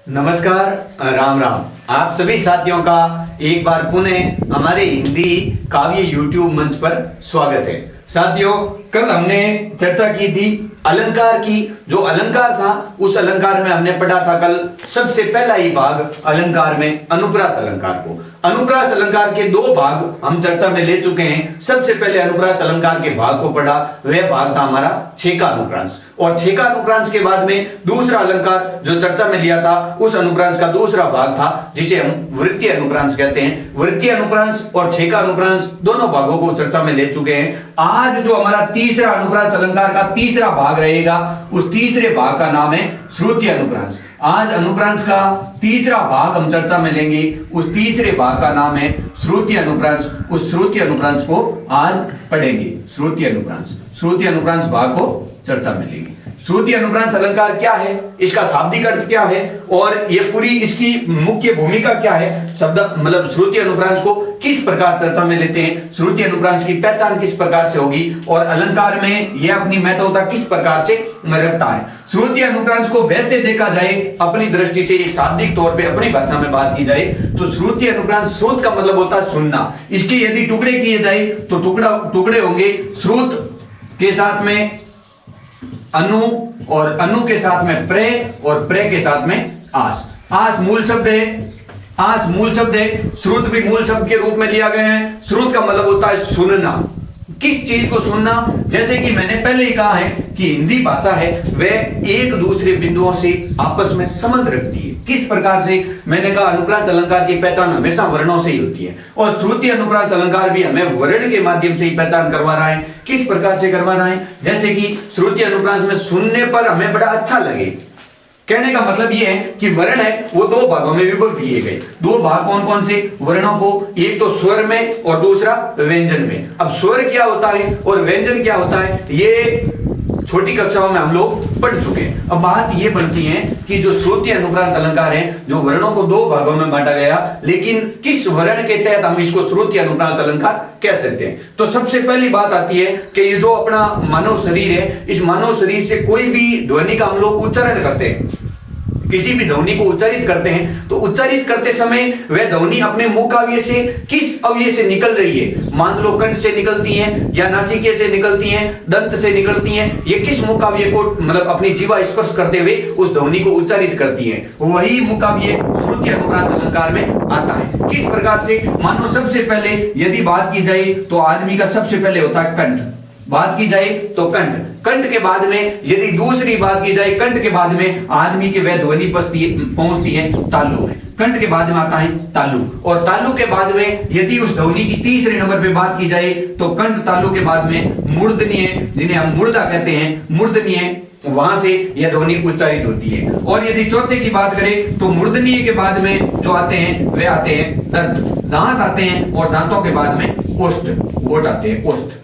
नमस्कार, राम राम। आप सभी साथियों का एक बार पुनः हमारे हिंदी काव्य यूट्यूब मंच पर स्वागत है। साथियों, कल हमने चर्चा की थी अलंकार की। जो अलंकार था उस अलंकार में हमने पढ़ा था कल सबसे पहला ही भाग अलंकार में अनुप्रास अलंकार को। अनुप्रास अलंकार के दो भाग हम चर्चा में ले चुके हैं। सबसे पहले अनुप्रास अलंकार के भाग को पढ़ा, वह भाग था हमारा छेका अनुप्रांस। और छेका अनुप्रांस के बाद में दूसरा अलंकार जो चर्चा में लिया था उस अनुप्रांस का दूसरा भाग था जिसे हम वृत्तीय अनुप्रांस कहते हैं। वृत्तीय अनुप्रांस और छेका अनुप्रांस दोनों भागों को चर्चा में ले चुके हैं। आज जो हमारा तीसरा अनुप्रांस अलंकार का तीसरा भाग रहेगा उस तीसरे भाग का नाम है श्रुति अनुप्रांस। आज अनुप्रांस का तीसरा भाग हम चर्चा में लेंगे, उस तीसरे भाग का नाम है श्रुति अनुप्रांस। उस श्रुति अनुप्रांस को आज पढ़ेंगे। श्रुति अनुप्रांस भाग को चर्चा में लेंगे। श्रुति अनुप्रांस अलंकार क्या है, इसका शाब्दिक अर्थ क्या है और ये पूरी इसकी मुख्य भूमिका क्या है, शब्द मतलब श्रुति अनुप्रांस को किस प्रकार चर्चा में लेते हैं, श्रुति अनुप्रांस की पहचान किस प्रकार से होगी और अलंकार में यह अपनी महत्वता किस प्रकार से रखता है। श्रुति अनुप्रांस को वैसे देखा जाए अपनी दृष्टि से, एक शाब्दिक तौर पे अपनी भाषा में बात की जाए तो श्रुति अनुप्रांस, श्रुत का मतलब होता है सुनना। इसके यदि टुकड़े किए जाए तो टुकड़े होंगे श्रुत के साथ में अनु और अनु के साथ में प्रे और प्रे के साथ में आस। आस मूल शब्द है, श्रुत भी मूल शब्द के रूप में लिया गया है। श्रुत का मतलब होता है सुनना, किस चीज को सुनना। जैसे कि मैंने पहले ही कहा है कि हिंदी भाषा है वह एक दूसरे बिंदुओं से आपस में संबंध रखती है। किस प्रकार से, मैंने कहा अनुप्रास अलंकार की पहचान हमेशा वर्णों से ही होती है और श्रुति अनुप्रास अलंकार भी हमें वर्ण के माध्यम से ही पहचान करवा रहा है। किस प्रकार से करवा रहा है, जैसे कि श्रुति अनुप्रास में सुनने पर हमें बड़ा अच्छा लगे। कहने का मतलब यह है कि वर्ण है वो दो भागों में विभक्त किए गए। दो भाग कौन कौन से वर्णों को, एक तो स्वर में और दूसरा व्यंजन में। अब स्वर क्या होता है और व्यंजन क्या होता है ये छोटी कक्षाओं में हम लोग पढ़ चुके हैं। अब बात ये बनती है कि जो श्रुति अनुप्रांस अलंकार है, जो वर्णों को दो भागों में बांटा गया, लेकिन किस वर्ण के तहत हम इसको श्रुति अनुप्रांस अलंकार कह सकते हैं। तो सबसे पहली बात आती है कि ये जो अपना मानव शरीर है, इस मानव शरीर से कोई भी ध्वनि का हम लोग उच्चारण करते हैं, किसी भी ध्वनि को उच्चारित करते हैं तो उच्चारित करते समय वह ध्वनि अपने मुख अवयव से किस अवयव से निकल रही है। मान लो कंठ से निकलती है या नासिके से निकलती है, दंत से निकलती है, ये किस मुख अवयव को मतलब अपनी जीवा स्पर्श करते हुए उस ध्वनि को उच्चारित करती है, वही मुख अवयव श्रुति अनुप्रांस अलंकार में आता है। किस प्रकार से, मानो सबसे पहले यदि बात की जाए तो आदमी का सबसे पहले होता है कंठ, बात की जाए तो कंठ के बाद में यदि दूसरी बात की जाए, कंठ के बाद में आदमी के वह ध्वनि पहुंचती है तालु में। कंठ के बाद में आता है तालु और तालु के बाद में यदि उस ध्वनि की तीसरे नंबर पे बात की जाए तो कंठ तालु के बाद में मूर्धन्य, जिन्हें हम मुर्दा कहते हैं, मूर्धन्य, वहां से यह ध्वनि उच्चारित होती है। और यदि चौथे की बात करें तो मूर्धन्य के बाद में जो आते हैं वे आते हैं दंत, दांत आते हैं और दांतों के बाद में ओष्ठ, ओठ आते हैं, ओष्ठ।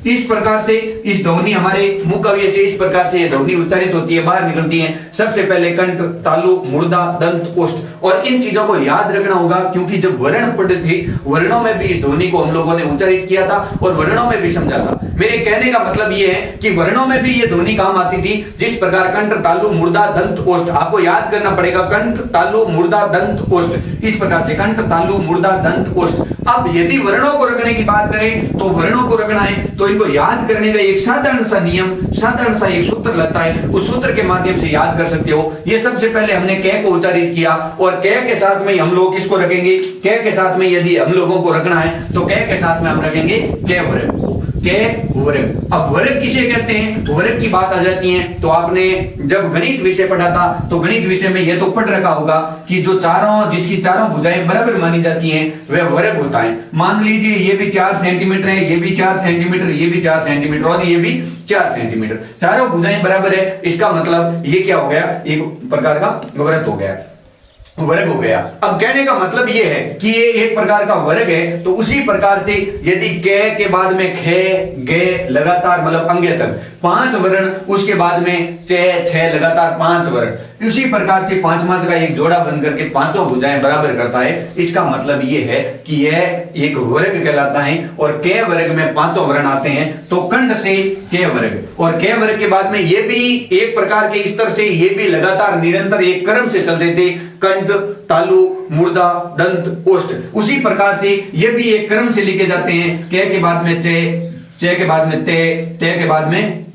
इस प्रकार से इस ध्वनि हमारे मुख अवयव से इस प्रकार से यह ध्वनि उच्चारित होती है, बाहर निकलती है। सबसे पहले कंठ, तालु, मुर्दा, दंत, ओष्ठ। और इन चीजों को याद रखना होगा क्योंकि जब वर्ण पढ़े थे वर्णों में भी इस ध्वनि को हम लोगों ने उच्चारित किया था और वर्णों में भी समझा था। मेरे कहने का मतलब यह है कि वर्णों में भी यह ध्वनि काम आती थी। जिस प्रकार कंठ, तालु, मुर्दा, दंत, ओष्ठ, आपको याद करना पड़ेगा कंठ, तालु, मुर्दा, दंत, ओष्ठ। इस प्रकार से कंठ, तालु, मुर्दा, दंत, ओष्ठ। अब यदि वर्णों को रखने की बात करें तो वर्णों को रखना है तो इनको याद करने का एक साधारण सा नियम, साधारण सा एक सूत्र लगता है, उस सूत्र के माध्यम से याद कर सकते हो। ये सबसे पहले हमने कै को उच्चारित किया और कै के साथ में हम लोग किसको रखेंगे, कै के साथ में यदि हम लोगों को रखना है तो कै के साथ में हम रखेंगे कै वर्ग, कै वर्ग। अब वर्ग किसे कहते हैं, वर्ग की बात आ जाती है तो आपने जब गणित विषय पढ़ा था तो गणित विषय में यह तो पढ़ रखा होगा कि जो जिसकी चारों भुजाएं बराबर मानी जाती हैं वह वर्ग होता है। मान लीजिए ये भी 4 सेंटीमीटर है, ये भी 4 सेंटीमीटर, ये भी 4 सेंटीमीटर और ये भी 4 सेंटीमीटर, चारों भुजाएं बराबर है। इसका मतलब ये क्या हो गया, एक प्रकार का वर्ग हो गया, वर्ग हो गया। अब कहने का मतलब यह है कि ये एक प्रकार का वर्ग है। तो उसी प्रकार से यदि कै के बाद में खे, गे लगातार मतलब अंग्य तक 5 वर्ण, उसके बाद में 6 लगातार 5 वर्ण। उसी प्रकार से 5 का एक जोड़ा बन करके पांचों भुजाएं बराबर करता है। इसका मतलब ये है कि यह एक वर्ग कहलाता है और के वर्ग में 5 वर्ण आते हैं, तो कंठ से के वर्ग, और के वर्ग के बाद में ये भी एक प्रकार के स्तर से ये भी लगातार निरंतर एक क्रम से चलते थे, कंठ, तालु, मूर्धा, दंत, ओष्ठ। उसी प्रकार से ये भी एक क्रम से लिखे जाते हैं, के बाद में चे के बाद में ते के बाद में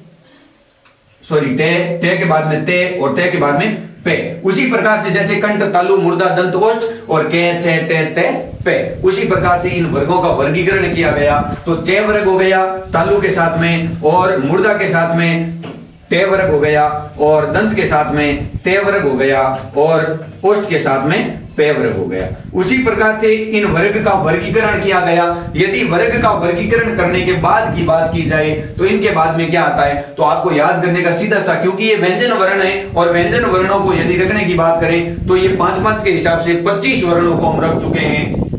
टे के बाद में ते और ते के बाद में पे। उसी प्रकार से जैसे कंठ, तालु, मूर्धा, दंत, ओष्ठ और के, चे, ते, पे, उसी प्रकार से इन वर्गों का वर्गीकरण किया गया। तो चे वर्ग हो गया तालु के साथ में, और मूर्धा के साथ में ते वर्ग हो गया, और दंत के साथ में ते वर्ग हो गया, और ओष्ठ के साथ में पे वर्ग हो गया। उसी प्रकार से इन वर्ग का वर्गीकरण किया गया। यदि वर्ग का वर्गीकरण करने के बाद की बात की जाए तो इनके बाद में क्या आता है, तो आपको याद करने का सीधा सा, क्योंकि ये व्यंजन वर्ण है और व्यंजन वर्णों को यदि रखने की बात करें तो ये 5 के हिसाब से 25 वर्णों को हम रख चुके हैं।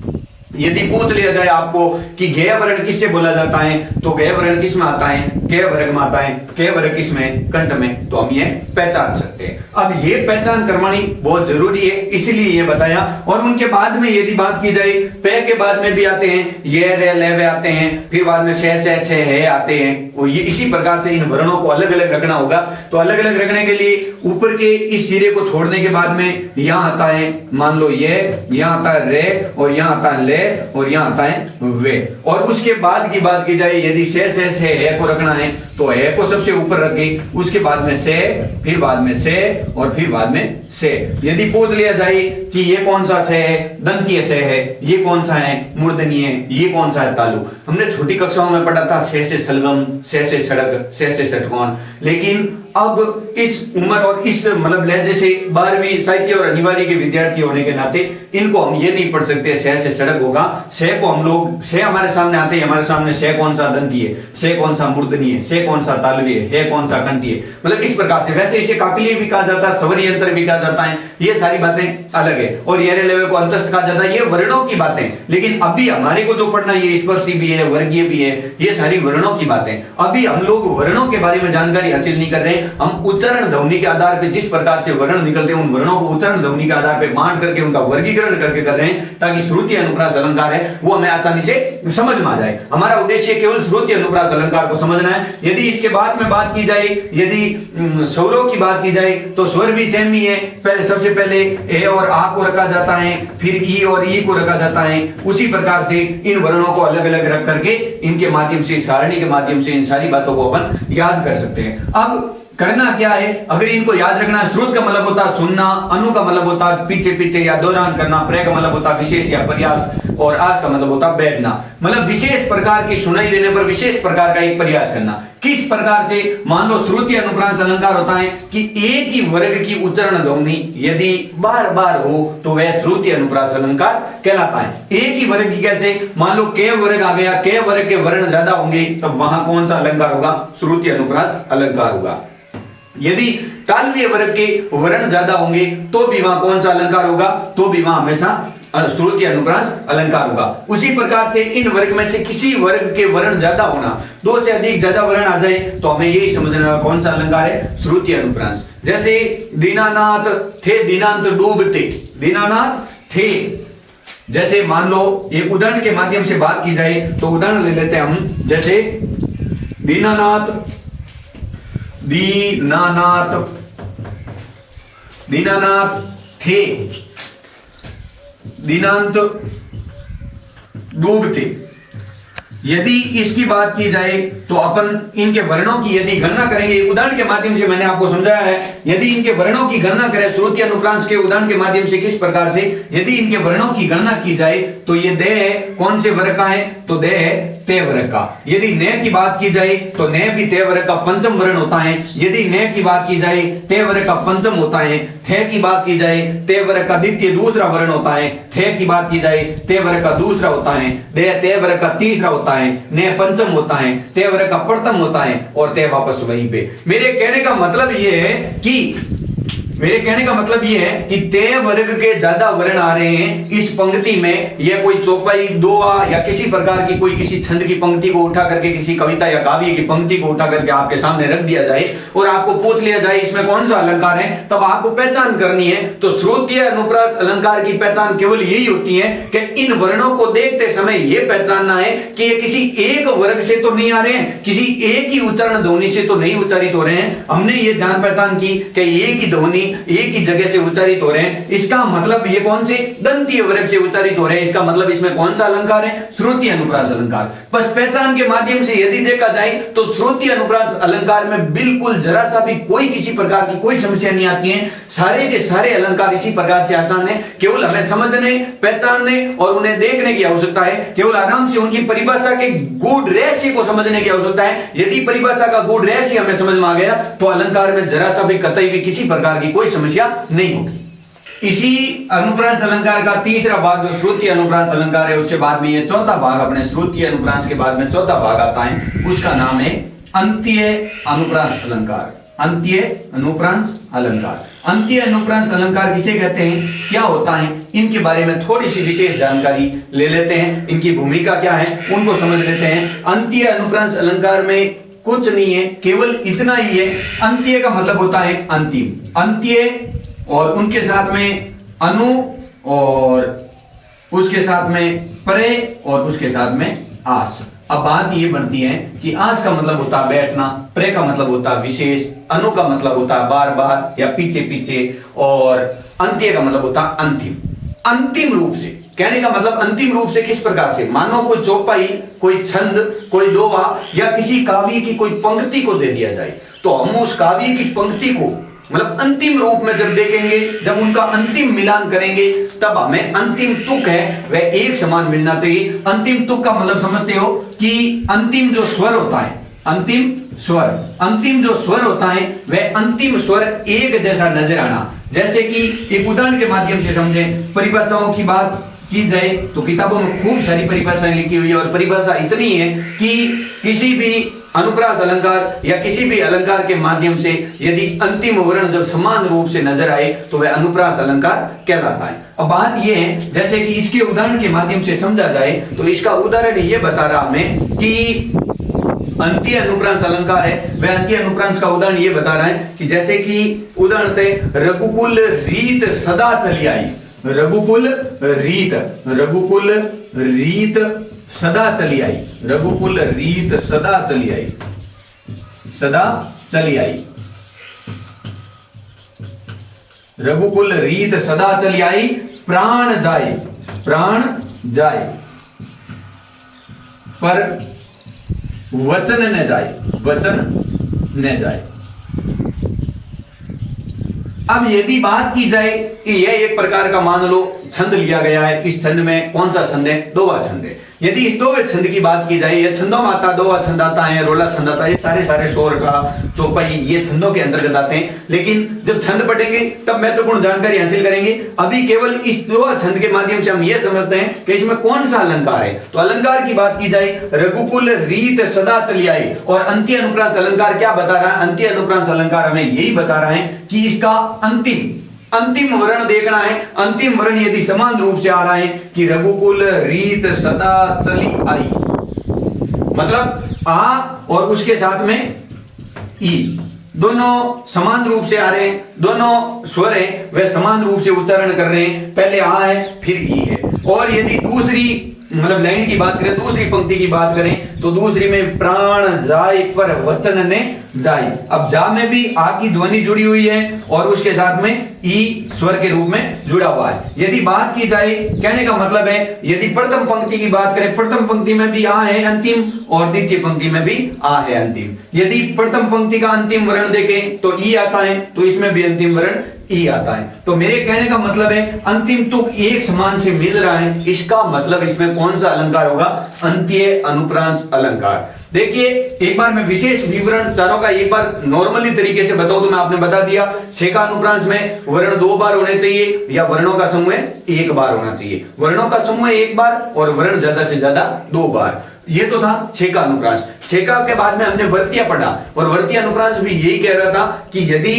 यदि पूछ लिया जाए आपको कि गेय वर्ण किससे बोला जाता है, तो गेय वर्ण किस में आता है, के वर्ग में आता है। के वर्ग किस में, कंठ में, तो हम ये पहचान सकते हैं। अब ये पहचान करवानी बहुत जरूरी है, इसलिए ये बताया। और उनके बाद में यदि बात की जाए, पे के बाद में भी आते हैं ये, रे, ले, वे आते हैं, फिर बाद में से, है आते हैं। वो ये इसी प्रकार से इन वर्णों को अलग अलग रखना होगा। तो अलग अलग रखने के लिए ऊपर के इस सिरे को छोड़ने के बाद में यहां आता है, मान लो ये, यहां आता है रे, और यहां आता है ले, और यहां आता है वे। और उसके बाद की बात की जाए, यदि से है को रखना है तो है को सबसे ऊपर रखे, उसके बाद में से, फिर बाद में से, और फिर बाद में से। यदि पूछ लिया जाए कि ये कौन सा से है, दंतीय से है, ये कौन सा है, मूर्धन्य है, ये कौन सा है, तालु। हमने छोटी कक्षाओं में पढ़ा था से सलगम, से सड़क, से षटकोण। लेकिन अब इस उम्र और इस मतलब लहजे से 12वीं साहित्य और अनिवार्य के विद्यार्थी होने के नाते इनको हम ये नहीं पढ़ सकते से सड़क होगा। से को हम लोग, से हमारे सामने आते हैं, हमारे सामने से कौन सा दंतीय, से कौन सा मूर्धन्य, से कौन सा तालव्य है, कौन सा कंठीय, मतलब इस प्रकार से। वैसे इसे काकलीय भी कहा जाता है, स्वर यंत्र भी कहा जाता है, ये सारी बातें अलग है। और ये लेवे को अंतस्थ कहा जाता है, ये वर्णों की बातें। लेकिन अभी हमारे को जो पढ़ना है ये स्पर्शी भी है, वर्गीय भी है, ये सारी वर्णों की बातें। अभी हम लोग वर्णों के बारे में जानकारी हासिल नहीं कर रहे, हम उच्चारण ध्वनि के आधार पे जिस प्रकार से वर्ण निकलते हैं उन वर्णों को उच्चारण ध्वनि के आधार पे बांट करके उनका वर्गीकरण करके कर रहे हैं, ताकि श्रुति अनुप्रास अलंकार है वो हमें आसानी से समझ में आ जाए। हमारा उद्देश्य केवल श्रुति अनुप्रास अलंकार को समझना है। यदि इसके बाद में बात की जाए, यदि स्वरों की बात की जाए तो स्वर भी सेम ही है। पहले सबसे पहले ए और आ को रखा जाता है, फिर ई और ई को रखा जाता है। उसी प्रकार से इन वर्णों को अलग अलग रख करके इनके माध्यम से, सारणी के माध्यम से इन सारी बातों को अपन याद कर सकते हैं। अब करना क्या है, अगर इनको याद रखना, श्रुत का मतलब होता है सुनना, अनु का मतलब होता है पीछे पीछे या दौरान करना, प्रय का मतलब होता है विशेष या प्रयास, और आस का मतलब होता है बैठना, मतलब विशेष प्रकार की सुनाई देने पर विशेष प्रकार का एक प्रयास करना। किस प्रकार से, मान लो श्रुति अनुप्रास अलंकार होता है कि एक ही वर्ग की उच्चारण ध्वनि यदि बार बार हो तो वह श्रुति अनुप्रास अलंकार कहलाता है। एक ही वर्ग की कैसे, मान लो के वर्ग आ गया, के वर्ग के वर्ण ज्यादा होंगे तो वहां कौन सा अलंकार होगा, श्रुति अनुप्रास अलंकार होगा। यदि तालव्य वर्ग के वर्ण ज्यादा होंगे तो भी वहां कौन सा अलंकार होगा, तो भी वहां हमेशा श्रुति अनुप्रास अलंकार होगा। उसी प्रकार से इन वर्ग में से किसी वर्ग के वर्ण ज्यादा होना, 2 से अधिक ज्यादा वर्ण आ जाए तो हमें यही समझना कौन सा अलंकार है, श्रुति अनुप्रास। जैसे दीनानाथ थे दीनांत डूबते, दीनानाथ थे। जैसे मान लो एक उदाहरण के माध्यम से बात की जाए तो उदाहरण ले लेते हैं हम, जैसे दीनानाथ, दीनानाथ, दीनानाथ थे दीनांत डूबते। यदि इसकी बात की जाए तो अपन इनके वर्णों की यदि गणना करेंगे, उदाहरण के माध्यम से मैंने आपको समझाया है, यदि इनके वर्णों की गणना करें श्रुति अनुप्रास के उदाहरण के माध्यम से किस प्रकार से, यदि इनके वर्णों की गणना की जाए तो ये दे है कौन से वर्ग का है, तो दे है ते वर्ग का। यदि ने की बात की जाए तो ने भी ते वर्ग का पंचम वर्ण होता है। यदि ने की बात की जाए ते वर्ग का पंचम होता है। थे की बात की जाए ते वर्ग का द्वितीय दूसरा वर्ण होता है। थे की बात की जाए ते वर्ग का दूसरा होता है। दे ते वर्ग का तीसरा होता है। ने पंचम होता है। ते वर्ग का प्रथम होता है और ते वापस वहीं पे। मेरे कहने का मतलब ये है कि मेरे कहने का मतलब ये है कि तय वर्ग के ज्यादा वर्ण आ रहे हैं इस पंक्ति में, या कोई चौपाई, दोहा या किसी प्रकार की कोई किसी छंद की पंक्ति को उठा करके, किसी कविता या काव्य की पंक्ति को उठा करके आपके सामने रख दिया जाए और आपको पूछ लिया जाए इसमें कौन सा अलंकार है, तब आपको पहचान करनी है। तो श्रुतीय अनुप्रास अलंकार की पहचान केवल यही होती है कि इन वर्णों को देखते समय यह पहचानना है कि ये किसी एक वर्ग से तो नहीं आ रहे हैं, किसी एक ही उच्चारण ध्वनि से तो नहीं उच्चारित हो रहे हैं। हमने ये जान पहचान की कि एक ही ध्वनि एक ही जगह से उच्चारित हो रहे हैं, इसका मतलब ये कौन से दंतीय वर्ग से उच्चारित हो रहे हैं, इसका मतलब इसमें कौन सा अलंकार है, श्रुति अनुप्रास अलंकार। बस पहचान के माध्यम से यदि देखा जाए तो श्रुति अनुप्रास अलंकार में बिल्कुल जरा सा भी कोई किसी प्रकार की कोई समस्या नहीं आती है। सारे के सारे अलंकार इसी प्रकार से आसान है, केवल हमें समझने, पहचानने और उन्हें देखने की आवश्यकता है, केवल आराम से उनकी परिभाषा के गूढ़ रहस्य को समझने की आवश्यकता है। यदि परिभाषा का गूढ़ रहस्य हमें समझ में आ गया तो अलंकार में जरा सा भी कतई भी किसी प्रकार की कोई समस्या नहीं होगी। इसी अनुप्रास अलंकार का तीसरा भाग जो श्रुति अनुप्रास अलंकार है, उसके बाद में ये चौथा भाग, अपने श्रुति अनुप्रास के बाद में चौथा भाग आता है, उसका नाम है अंत्य अनुप्रास अलंकार। अंत्य अनुप्रास अलंकार, अंत्य अनुप्रास अलंकार किसे कहते हैं, क्या होता है, इनके बारे में थोड़ी सी विशेष जानकारी ले लेते हैं, इनकी भूमिका क्या है उनको समझ लेते हैं। अंत्य अनुप्रास अलंकार में कुछ नहीं है, केवल इतना ही है, अंत्य का मतलब होता है अंतिम, अंत्य और उनके साथ में अनु और उसके साथ में परे और उसके साथ में आस। अब बात ये बनती है कि आस का मतलब होता है बैठना, प्रे का मतलब होता है विशेष, अनु का मतलब होता है बार बार या पीछे पीछे, और अंत्य का मतलब होता है अंतिम। अंतिम रूप से कहने का मतलब अंतिम रूप से किस प्रकार से, मानो कोई चौपाई, कोई छंद, कोई दोहा या किसी काव्य की कोई पंक्ति को दे दिया जाए, तो हम उस काव्य की पंक्ति को मतलब अंतिम रूप में जब देखेंगे, जब उनका अंतिम मिलान करेंगे, तब हमें अंतिम तुक है वह एक समान मिलना चाहिए। अंतिम तुक का मतलब समझते हो कि अंतिम जो स्वर होता है, अंतिम स्वर, अंतिम जो स्वर होता है वह अंतिम स्वर एक जैसा नजर आना। जैसे कि एक उदाहरण के माध्यम से समझें, परिभाषाओं की बात की जाए तो किताबों में खूब सारी परिभाषाएं लिखी हुई है, और परिभाषा इतनी है कि किसी भी अनुप्रास अलंकार या किसी भी अलंकार के माध्यम से यदि अंतिम वर्ण जब समान रूप से नजर आए तो वह अनुप्रास अलंकार कहलाता है। अब बात यह है, जैसे कि इसके उदाहरण के माध्यम से समझा जाए तो इसका उदाहरण ये बता रहा हमें कि अंत्य अनुप्रास अलंकार है, वह अंत्य अनुप्रास का उदाहरण ये बता रहा है कि जैसे कि उदाहरण थे, रघुकुल रीत सदा चली आई, रघुकुल रीत, रघुकुल रीत सदा चली आई, रघुकुल रीत सदा चली आई, सदा चली आई, रघुकुल रीत सदा चली आई, प्राण जाए, प्राण जाए पर वचन न जाए, वचन न जाए। अब यदि बात की जाए कि यह एक प्रकार का मान लो छंद लिया गया है, इस छंद में कौन सा छंद है, दोहा छंद है। यदि इस दोहे छंद की बात की जाए, ये छंदों में आता है, दोहा छंद आता है, रोला छंद आता है, ये सारे शोर का, चौपाई, ये छंदों के अंतर्गत आते हैं। लेकिन जब छंद पढ़ेंगे तब महत्वपूर्ण जानकारी हासिल करेंगे। अभी केवल इस दोहा छंद के माध्यम से हम ये समझते हैं कि इसमें कौन सा अलंकार है। तो अलंकार की बात की जाए, रघुकुल रीत सदा चली आई, और अंत्य अनुप्रास अलंकार क्या बता रहा है, अंत्य अनुप्रास अलंकार हमें यही बता रहा है कि इसका अंतिम वर्ण देखना है। अंतिम वर्ण यदि समान रूप से आ रहा है कि रघुकुल रीत सदा चली आई, मतलब आ और उसके साथ में ई दोनों समान रूप से आ रहे हैं, दोनों स्वर हैं वह समान रूप से उच्चारण कर रहे हैं, पहले आ है फिर ई है। और यदि दूसरी मतलब लाइन की बात करें, दूसरी पंक्ति की बात करें तो दूसरी में प्राण जाए पर वचन ने जाए। अब जा में भी आ की ध्वनि जुड़ी हुई है और उसके साथ में ई स्वर के रूप में जुड़ा हुआ है। यदि बात की जाए, कहने का मतलब है यदि प्रथम पंक्ति की बात करें, प्रथम पंक्ति में भी आ है अंतिम और द्वितीय पंक्ति में भी आ है अंतिम। यदि प्रथम पंक्ति का अंतिम वर्ण देखें तो ई आता है, तो इसमें भी अंतिम वर्ण ई आता है। तो मेरे कहने का मतलब है अंतिम तुक एक समान से मिल रहा है, इसका मतलब इसमें कौन सा अलंकार होगा, अंत्य अनुप्रास अलंकार। देखिए एक बार मैं विशेष विवरण चारों का एक बार नॉर्मली तरीके से बताऊं तो मैं आपने बता दिया, छेका अनुप्रास में वर्ण 2 बार होने चाहिए या वर्णों का समूह 1 बार होना चाहिए। वर्णों का समूह 1 बार और वर्ण ज्यादा से ज्यादा 2 बार। ये तो था छेका अनुप्रास। छेका के बाद में हमने वर्तिया पढ़ा और वर्तिया अनुप्रास भी यही कह रहा था कि यदि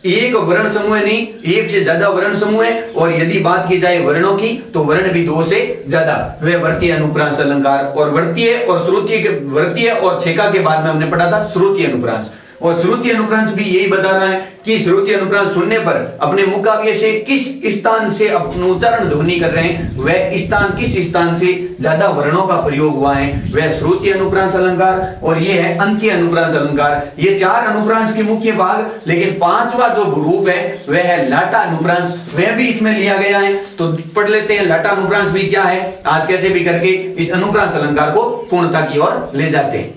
एक वर्ण समूह नहीं, एक से ज्यादा वर्ण समूह है। और यदि बात की जाए वर्णों की तो वर्ण भी दो से ज्यादा, वे वर्तीय अनुप्रांस अलंकार। और वर्तीय और श्रुतीय के, वर्तीय और छेका के बाद में हमने पढ़ा था श्रुतीय अनुप्रांस। और श्रुतीय अनुप्रांस भी यही बता रहा है कि श्रुतीय अनुप्रांस सुनने पर अपने मुकाव्य से किस स्थान से अपना उच्चारण ध्वनि कर रहे हैं, वह स्थान किस स्थान से ज्यादा वर्णों का प्रयोग हुआ है, वह श्रुतीय अनुप्रांस अलंकार। और यह है अंत्य अनुप्रांस अलंकार। ये चार अनुप्रांस के मुख्य भाग, लेकिन पांचवा जो रूप है वह है लाटा अनुप्रांस, वह भी इसमें लिया गया है। तो पढ़ लेते हैं लाटा अनुप्रांस भी क्या है, आज कैसे भी करके इस अनुप्रांस अलंकार को पूर्णता की ओर ले जाते हैं।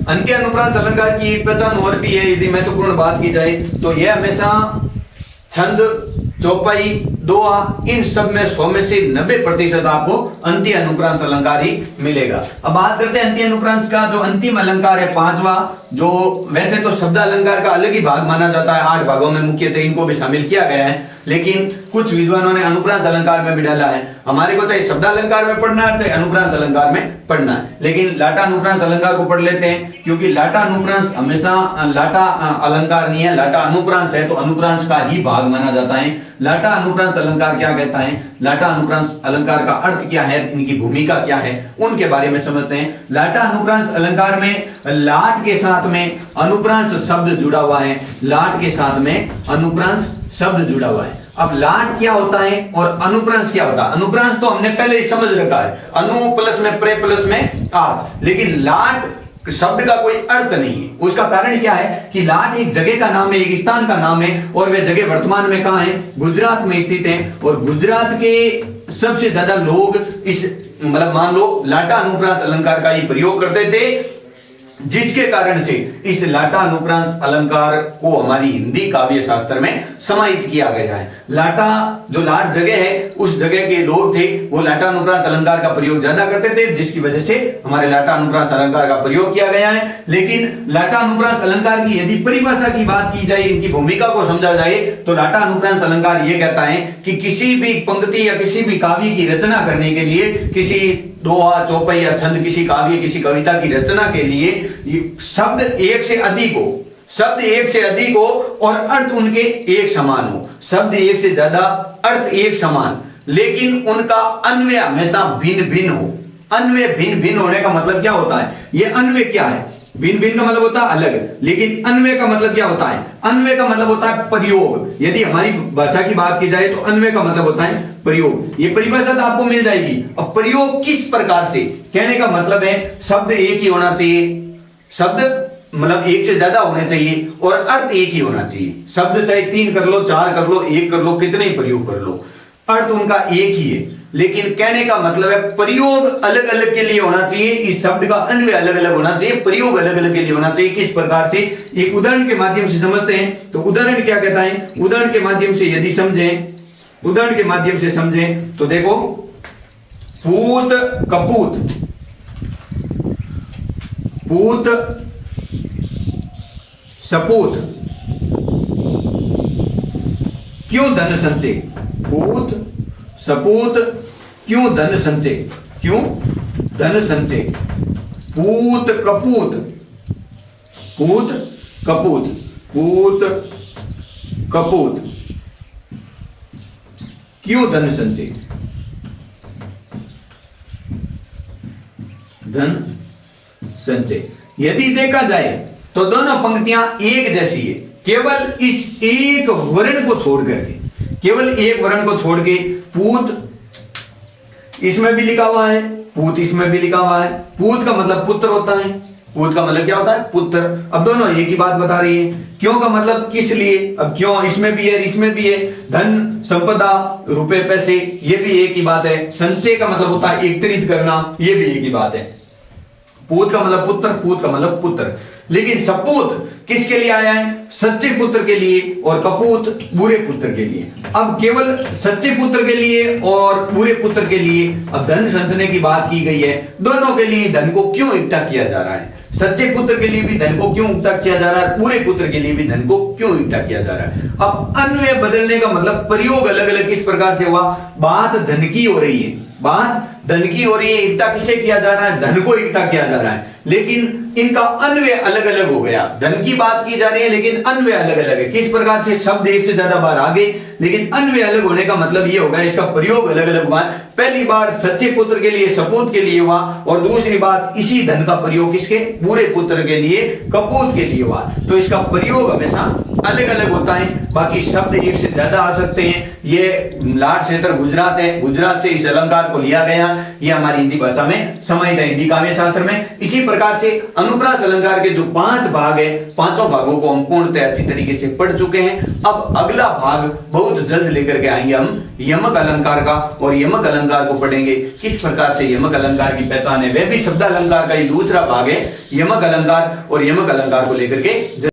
अंत्य अनुप्रांस अलंकार की एक पहचान और भी है, यदि महत्वपूर्ण बात की जाए तो यह हमेशा छंद, चौपाई, दोहा, इन सब में 100 में से 90% आपको अंत्य अनुप्रांस अलंकार ही मिलेगा। अब बात करते हैं अंत्य अनुप्रांस का। जो अंतिम अलंकार है पांचवा, जो वैसे तो शब्द अलंकार का अलग ही भाग माना जाता है, 8 भागों में मुख्यतः इनको भी शामिल किया गया है, लेकिन कुछ विद्वानों ने अनुप्रांस अलंकार में भी डाला है। हमारे को चाहे शब्द अलंकार में पढ़ना है चाहे अनुप्रांस अलंकार में पढ़ना है, लेकिन लाटा अनुप्रांस अलंकार को पढ़ लेते हैं, क्योंकि लाटा अनुप्रांस हमेशा लाटा अलंकार नहीं है, लाटा अनुप्रांस है, तो अनुप्रांस का ही भाग माना जाता है। लाटा अनुप्रांस अलंकार क्या कहता है, लाटा अनुप्रांस अलंकार का अर्थ क्या है, इनकी भूमिका क्या है, उनके बारे में समझते हैं। लाटा अनुप्रांस अलंकार में लाट के साथ में अनुप्रांस शब्द जुड़ा हुआ है, लाट के साथ में अनुप्रांस शब्द जुड़ा हुआ है। अब लाट क्या होता है और अनुप्रांस क्या होता है? अनुप्रांस तो हमने पहले ही समझ रखा है, अनु प्लस में प्रे प्लस में आस, लेकिन लाट शब्द का कोई अर्थ नहीं है। उसका कारण क्या है कि लाट एक जगह का नाम है, एक स्थान का नाम है, और वह जगह वर्तमान में कहां है, गुजरात में स्थित है। और गुजरात के सबसे ज्यादा लोग इस मतलब मान लो लाटा अनुप्रांस अलंकार का ही प्रयोग करते थे, जिसके कारण से इस लाटा अनुप्रांस अलंकार को हमारी हिंदी काव्य शास्त्र में समाहित किया गया है। लाटा जो लाट जगह है, उस जगह के लोग थे वो लाटा अनुप्रांस अलंकार का प्रयोग ज्यादा करते थे, जिसकी वजह से हमारे लाटा अनुप्रांस अलंकार का प्रयोग किया गया है। लेकिन लाटा अनुप्रांस अलंकार की यदि परिभाषा की बात की जाए, इनकी भूमिका को समझा जाए, तो लाटा अनुप्रांस अलंकार ये कहता है कि किसी भी पंक्ति या किसी भी काव्य की रचना करने के लिए, किसी दोहा, चौपाई या छंद, किसी काव्य, किसी कविता की रचना के लिए शब्द एक से अधिक हो, शब्द एक से अधिक हो और अर्थ उनके एक समान हो। शब्द एक से ज्यादा, अर्थ एक समान, लेकिन उनका अन्वय हमेशा भिन्न भिन्न हो। अन्वय भिन्न भिन्न होने का मतलब क्या होता है? ये अन्वय क्या है? भिन्न भिन्न का मतलब होता है अलग, लेकिन अन्वय का मतलब क्या होता है? अन्वय का मतलब होता है प्रयोग। यदि हमारी भाषा की बात की जाए तो अन्वय का मतलब होता है प्रयोग। ये परिभाषा तो आपको मिल जाएगी। अब प्रयोग किस प्रकार से, कहने का मतलब है शब्द एक ही होना चाहिए, शब्द मतलब एक से ज्यादा होने चाहिए और अर्थ एक ही होना चाहिए। शब्द चाहे 3 कर लो, 4 कर लो, 1 कर लो, कितने ही प्रयोग कर लो, अर्थ उनका एक ही है। लेकिन कहने का मतलब है प्रयोग अलग अलग के लिए होना चाहिए, इस शब्द का अन्वय अलग अलग होना चाहिए, प्रयोग अलग अलग के लिए होना चाहिए। किस प्रकार से, एक उदाहरण के माध्यम से समझते हैं। तो उदाहरण क्या कहता है? उदाहरण के माध्यम से यदि समझें, उदाहरण के माध्यम से समझें तो देखो, पूत कपूत, पूत सपूत, क्यों धन संचय, पूत सपूत क्यों धन संचय, क्यों धन संचय, पूत कपूत, पूत कपूत, पूत कपूत क्यों धन संचय, धन संचय। यदि देखा जाए तो दोनों पंक्तियां एक जैसी है, केवल इस एक वर्ण को छोड़ करके, केवल एक वर्ण को छोड़ के, पूत इसमें भी लिखा हुआ है, पूत इसमें भी लिखा हुआ है। पूत का मतलब पुत्र होता है, पूत का मतलब क्या होता है? पुत्र। अब दोनों एक ही बात बता रही है। क्यों का मतलब किस लिए, अब क्यों इसमें भी है, इसमें भी है। धन, संपदा, रुपए, पैसे, ये भी एक ही बात है। संचय का मतलब होता है एकत्रित करना, ये भी एक ही बात है। पूत का मतलब पुत्र, पूत का मतलब पुत्र। लेकिन सपूत किसके लिए आया है? सच्चे पुत्र के लिए, और कपूत बुरे पुत्र के लिए। अब केवल सच्चे पुत्र के लिए और बुरे पुत्र के लिए अब धन संचने की बात की गई है। दोनों के लिए धन को क्यों इकट्ठा किया जा रहा है? सच्चे पुत्र के लिए भी धन को क्यों इकट्ठा किया जा रहा है, पूरे पुत्र के लिए भी धन को क्यों इकट्ठा किया जा रहा है? अब अन्वय बदलने का मतलब प्रयोग अलग अलग किस प्रकार से हुआ? बात धन की हो रही है, बात धन की हो रही है, इकट्ठा किसे किया जा रहा है? धन को इकट्ठा किया जा रहा है। लेकिन इनका अन्वय अलग अलग हो गया। धन की बात की जा रही है लेकिन अन्वय अलग अलग है। किस प्रकार से शब्द एक से ज्यादा बार आ गए लेकिन अन्वय अलग होने का मतलब ये होगा इसका प्रयोग अलग अलग हुआ। पहली बार सच्चे पुत्र के लिए सपूत के लिए हुआ और दूसरी बात इसी धन का प्रयोग किसके पूरे पुत्र के लिए कपूत के लिए हुआ। तो इसका प्रयोग हमेशा अलग अलग होता है। बाकी शब्द एक से ज्यादा आ सकते हैं। ये लाट क्षेत्र गुजरात है, गुजरात से इस अलंकार को लिया गया। ये हमारी हिंदी भाषा में समाहित है हिंदी काव्य शास्त्र में। इसी प्रकार से अनुप्रास अलंकार के जो 5 भाग है, पांचों भागों को हम पूर्णतः अच्छी तरीके से पढ़ चुके हैं। अब अगला भाग बहुत जल्द लेकर के आएंगे हम यमक अलंकार का, और यमक अलंकार को पढ़ेंगे किस प्रकार से यमक अलंकार की पहचान है। वह भी शब्द अलंकार का ही दूसरा भाग है यमक अलंकार, और यमक अलंकार को लेकर के